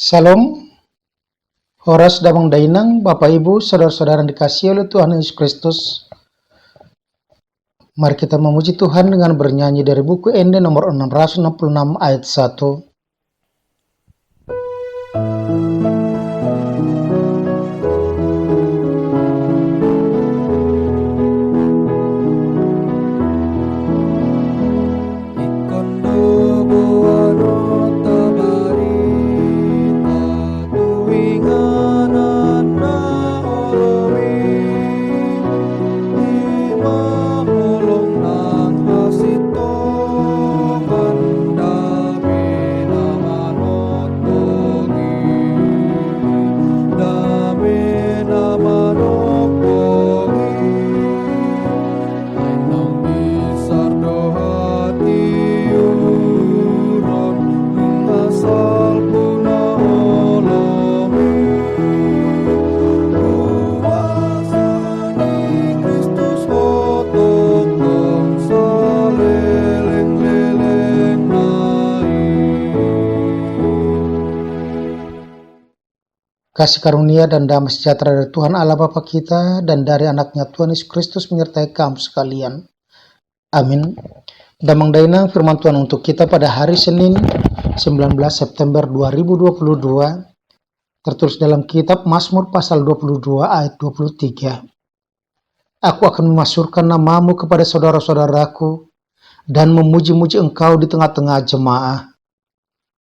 Salam, Horas Damang Dainang, Bapak Ibu, Saudara-saudara yang dikasihi oleh Tuhan Yesus Kristus. Mari kita memuji Tuhan dengan bernyanyi dari buku Ende nomor 666 ayat 1. Kasih karunia dan damai sejahtera dari Tuhan Allah Bapa kita dan dari anaknya Tuhan Yesus Kristus menyertai kamu sekalian. Amin. Damang Dainang firman Tuhan untuk kita pada hari Senin 19 September 2022 tertulis dalam kitab Mazmur pasal 22 ayat 23. Aku akan memasyurkan namamu kepada saudara-saudaraku dan memuji-muji engkau di tengah-tengah jemaah.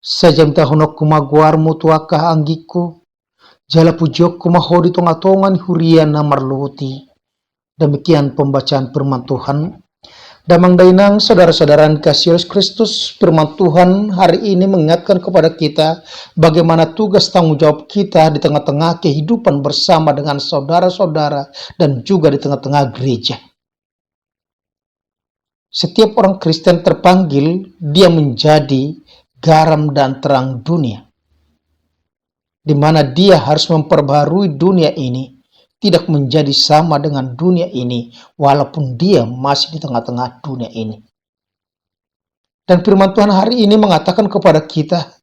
Sajam tahunok kumaguarmu tuakah anggiku. Jala pujiokku maho di tonga-tongan huriana marluti. Demikian pembacaan firman Tuhan. Damang Dainang, saudara-saudara kasih Yesus Kristus, firman Tuhan hari ini mengingatkan kepada kita bagaimana tugas tanggung jawab kita di tengah-tengah kehidupan bersama dengan saudara-saudara dan juga di tengah-tengah gereja. Setiap orang Kristen terpanggil dia menjadi garam dan terang dunia, di mana dia harus memperbarui dunia ini, tidak menjadi sama dengan dunia ini, walaupun dia masih di tengah-tengah dunia ini. Dan firman Tuhan hari ini mengatakan kepada kita,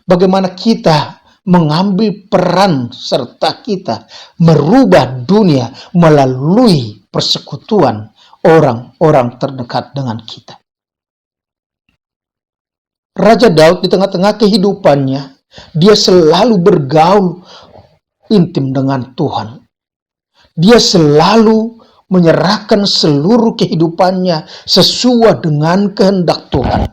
bagaimana kita mengambil peran serta kita merubah dunia melalui persekutuan orang-orang terdekat dengan kita. Raja Daud di tengah-tengah kehidupannya, dia selalu bergaul intim dengan Tuhan. Dia selalu menyerahkan seluruh kehidupannya sesuai dengan kehendak Tuhan.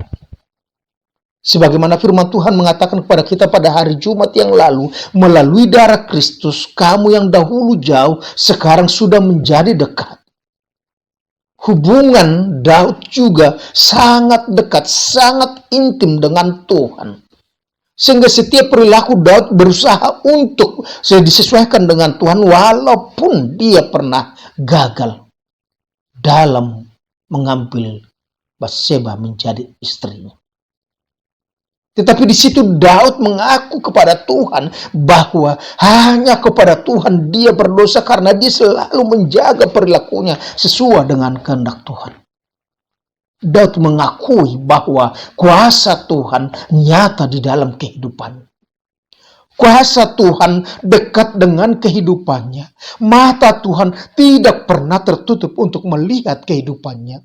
Sebagaimana firman Tuhan mengatakan kepada kita pada hari Jumat yang lalu, melalui darah Kristus, kamu yang dahulu jauh, sekarang sudah menjadi dekat. Hubungan Daud juga sangat dekat, sangat intim dengan Tuhan. Sehingga setiap perilaku Daud berusaha untuk disesuaikan dengan Tuhan walaupun dia pernah gagal dalam mengambil Batseba menjadi istrinya. Tetapi di situ Daud mengaku kepada Tuhan bahwa hanya kepada Tuhan dia berdosa karena dia selalu menjaga perilakunya sesuai dengan kehendak Tuhan. Daud mengakui bahwa kuasa Tuhan nyata di dalam kehidupan. Kuasa Tuhan dekat dengan kehidupannya. Mata Tuhan tidak pernah tertutup untuk melihat kehidupannya.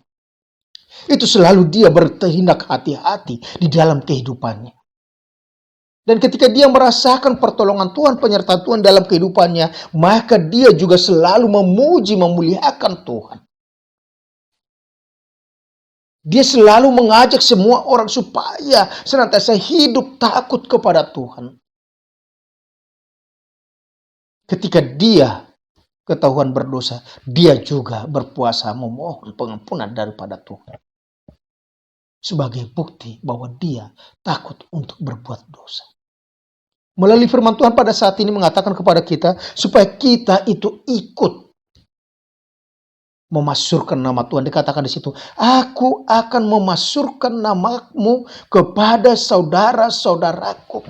Itu selalu dia bertindak hati-hati di dalam kehidupannya. Dan ketika dia merasakan pertolongan Tuhan, penyertaan Tuhan dalam kehidupannya, maka dia juga selalu memuji, memuliakan Tuhan. Dia selalu mengajak semua orang supaya senantiasa hidup takut kepada Tuhan. Ketika dia ketahuan berdosa, dia juga berpuasa memohon pengampunan daripada Tuhan. Sebagai bukti bahwa dia takut untuk berbuat dosa. Melalui firman Tuhan pada saat ini mengatakan kepada kita supaya kita itu ikut memasyurkan nama Tuhan. Dikatakan di situ, aku akan memasyurkan namamu kepada saudara-saudaraku.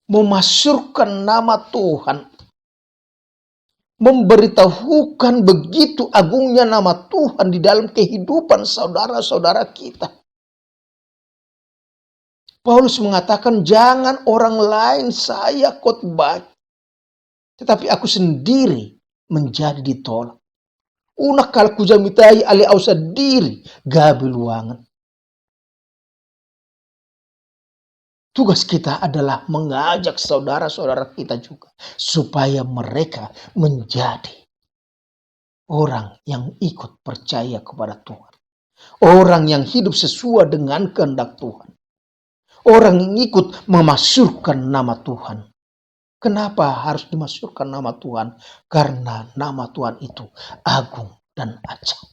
Memasyurkan nama Tuhan. Memberitahukan begitu agungnya nama Tuhan di dalam kehidupan saudara-saudara kita. Paulus mengatakan, jangan orang lain saya khotbah, tetapi aku sendiri menjadi ditolak. Unak kal kujamitai ali ausa diri gabi luangan. Tugas kita adalah mengajak saudara-saudara kita juga supaya mereka menjadi orang yang ikut percaya kepada Tuhan. Orang yang hidup sesuai dengan kehendak Tuhan. Orang yang ikut memasukkan nama Tuhan. Kenapa harus dimasukkan nama Tuhan? Karena nama Tuhan itu agung dan ajaib.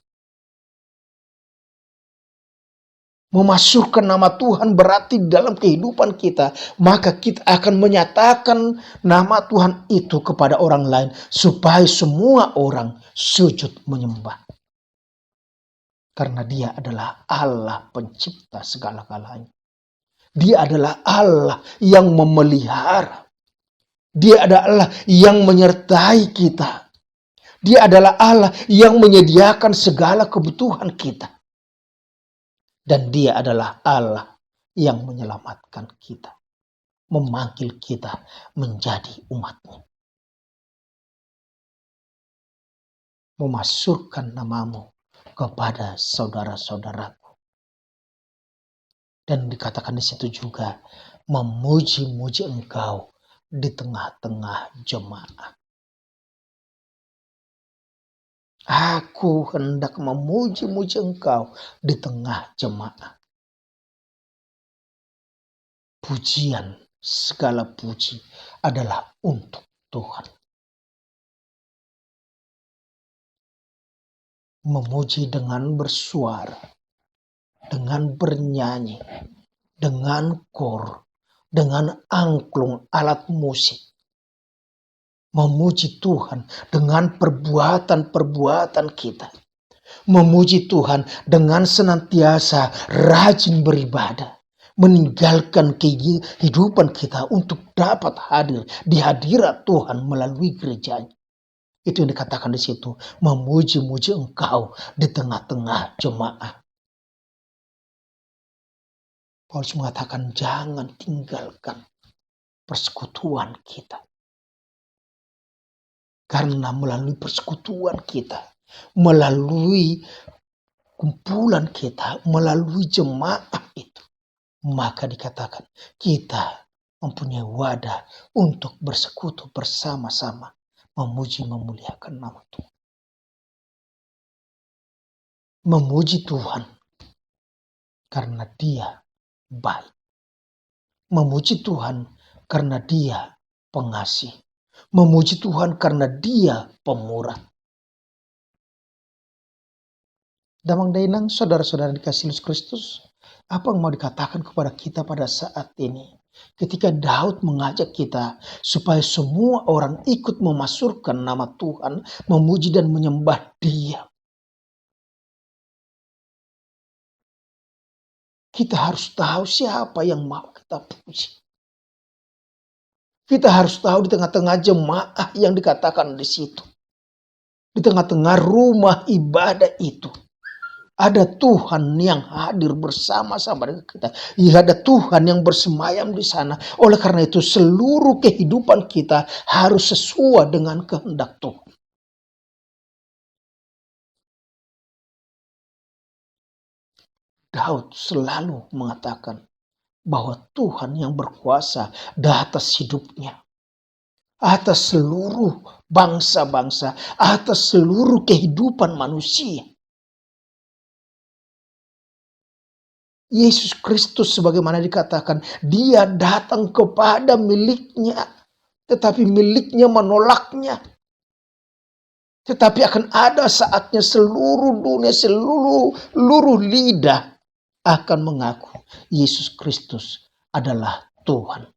Memasukkan nama Tuhan berarti dalam kehidupan kita, maka kita akan menyatakan nama Tuhan itu kepada orang lain supaya semua orang sujud menyembah. Karena Dia adalah Allah pencipta segala-galanya. Dia adalah Allah yang memelihara. Dia adalah Allah yang menyertai kita. Dia adalah Allah yang menyediakan segala kebutuhan kita. Dan Dia adalah Allah yang menyelamatkan kita. Memanggil kita menjadi umat-Nya. Memasukkan namamu kepada saudara-saudaraku. Dan dikatakan di situ juga, memuji-muji engkau di tengah-tengah jemaat. Aku hendak memuji-muji engkau di tengah jemaat. Pujian, segala puji adalah untuk Tuhan. Memuji dengan bersuara, dengan bernyanyi, dengan kor, dengan angklung alat musik. Memuji Tuhan dengan perbuatan-perbuatan kita. Memuji Tuhan dengan senantiasa rajin beribadah. Meninggalkan kehidupan kita untuk dapat hadir di hadirat Tuhan melalui gerejanya. Itu yang dikatakan di situ. Memuji-muji engkau di tengah-tengah jemaat. Paulus mengatakan jangan tinggalkan persekutuan kita. Karena melalui persekutuan kita, melalui kumpulan kita, melalui jemaat itu, maka dikatakan kita mempunyai wadah untuk bersekutu bersama-sama, memuji memuliakan nama Tuhan. Memuji Tuhan karena Dia baik. Memuji Tuhan karena Dia pengasih. Memuji Tuhan karena Dia pemurah. Damang dainang saudara-saudara dikasihi Yesus Kristus, apa yang mau dikatakan kepada kita pada saat ini? Ketika Daud mengajak kita supaya semua orang ikut memasukkan nama Tuhan, memuji dan menyembah Dia. Kita harus tahu siapa yang mau kita puji. Kita harus tahu di tengah-tengah jemaah yang dikatakan di situ. Di tengah-tengah rumah ibadah itu. Ada Tuhan yang hadir bersama-sama dengan kita. Ya, ada Tuhan yang bersemayam di sana. Oleh karena itu seluruh kehidupan kita harus sesuai dengan kehendak Tuhan. Daud selalu mengatakan bahwa Tuhan yang berkuasa di atas hidupnya. Atas seluruh bangsa-bangsa. Atas seluruh kehidupan manusia. Yesus Kristus sebagaimana dikatakan, Dia datang kepada miliknya, tetapi miliknya menolaknya. Tetapi akan ada saatnya seluruh dunia, seluruh lidah akan mengaku Yesus Kristus adalah Tuhan.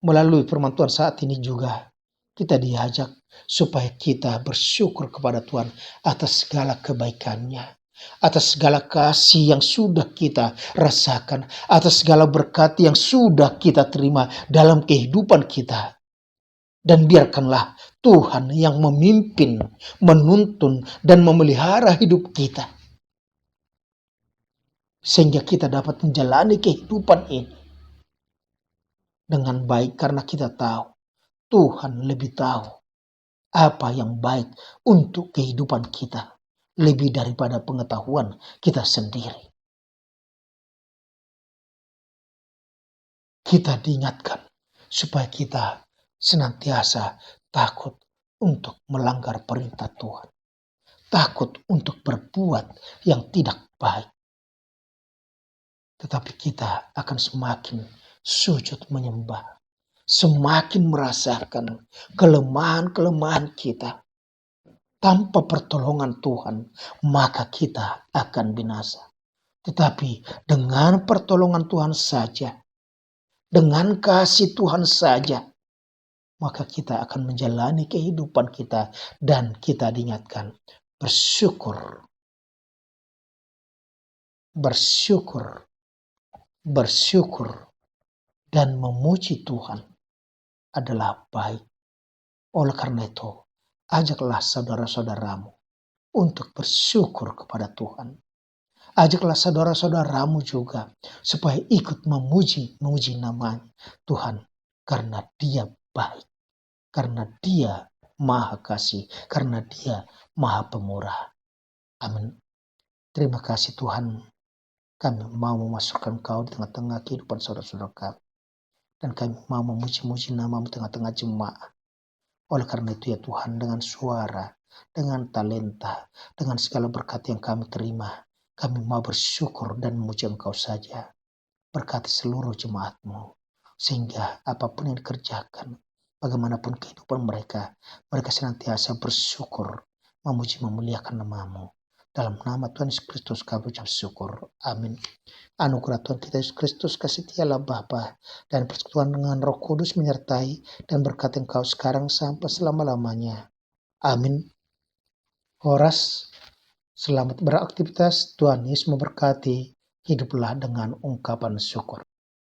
Melalui firman Tuhan saat ini juga kita diajak supaya kita bersyukur kepada Tuhan atas segala kebaikannya. Atas segala kasih yang sudah kita rasakan. Atas segala berkat yang sudah kita terima dalam kehidupan kita. Dan biarkanlah Tuhan yang memimpin, menuntun, dan memelihara hidup kita. sehingga kita dapat menjalani kehidupan ini dengan baik karena kita tahu Tuhan lebih tahu apa yang baik untuk kehidupan kita lebih daripada pengetahuan kita sendiri. Kita diingatkan supaya kita senantiasa takut untuk melanggar perintah Tuhan. Takut untuk berbuat yang tidak baik. Tetapi kita akan semakin sujud menyembah. Semakin merasakan kelemahan-kelemahan kita. Tanpa pertolongan Tuhan, maka kita akan binasa. Tetapi dengan pertolongan Tuhan saja, dengan kasih Tuhan saja, maka kita akan menjalani kehidupan kita dan kita diingatkan bersyukur, bersyukur, bersyukur dan memuji Tuhan adalah baik. Oleh karena itu, ajaklah saudara-saudaramu untuk bersyukur kepada Tuhan. Ajaklah saudara-saudaramu juga supaya ikut memuji namanya Tuhan, karena Dia baik, karena Dia Maha Kasih, karena Dia Maha Pemurah. Amin. Terima kasih Tuhan, kami mau memasukkan Kau di tengah-tengah kehidupan saudara-saudara kami, dan kami mau memuji-muji nama-Mu tengah-tengah jemaat. Oleh karena itu ya Tuhan, dengan suara, dengan talenta, dengan segala berkat yang kami terima, kami mau bersyukur dan memuji Engkau saja. Berkati seluruh jemaat-Mu, sehingga apapun yang dikerjakan, bagaimanapun kehidupan mereka, mereka senantiasa bersyukur, memuji memuliakan nama-Mu. Dalam nama Tuhan Yesus Kristus kami ucap syukur. Amin. Anugerah Tuhan kita Yesus Kristus, kasih Allah Bapa, dan persekutuan dengan Roh Kudus menyertai dan berkat Engkau sekarang sampai selama-lamanya. Amin. Horas, selamat beraktivitas. Tuhan Yesus memberkati. Hiduplah dengan ungkapan syukur.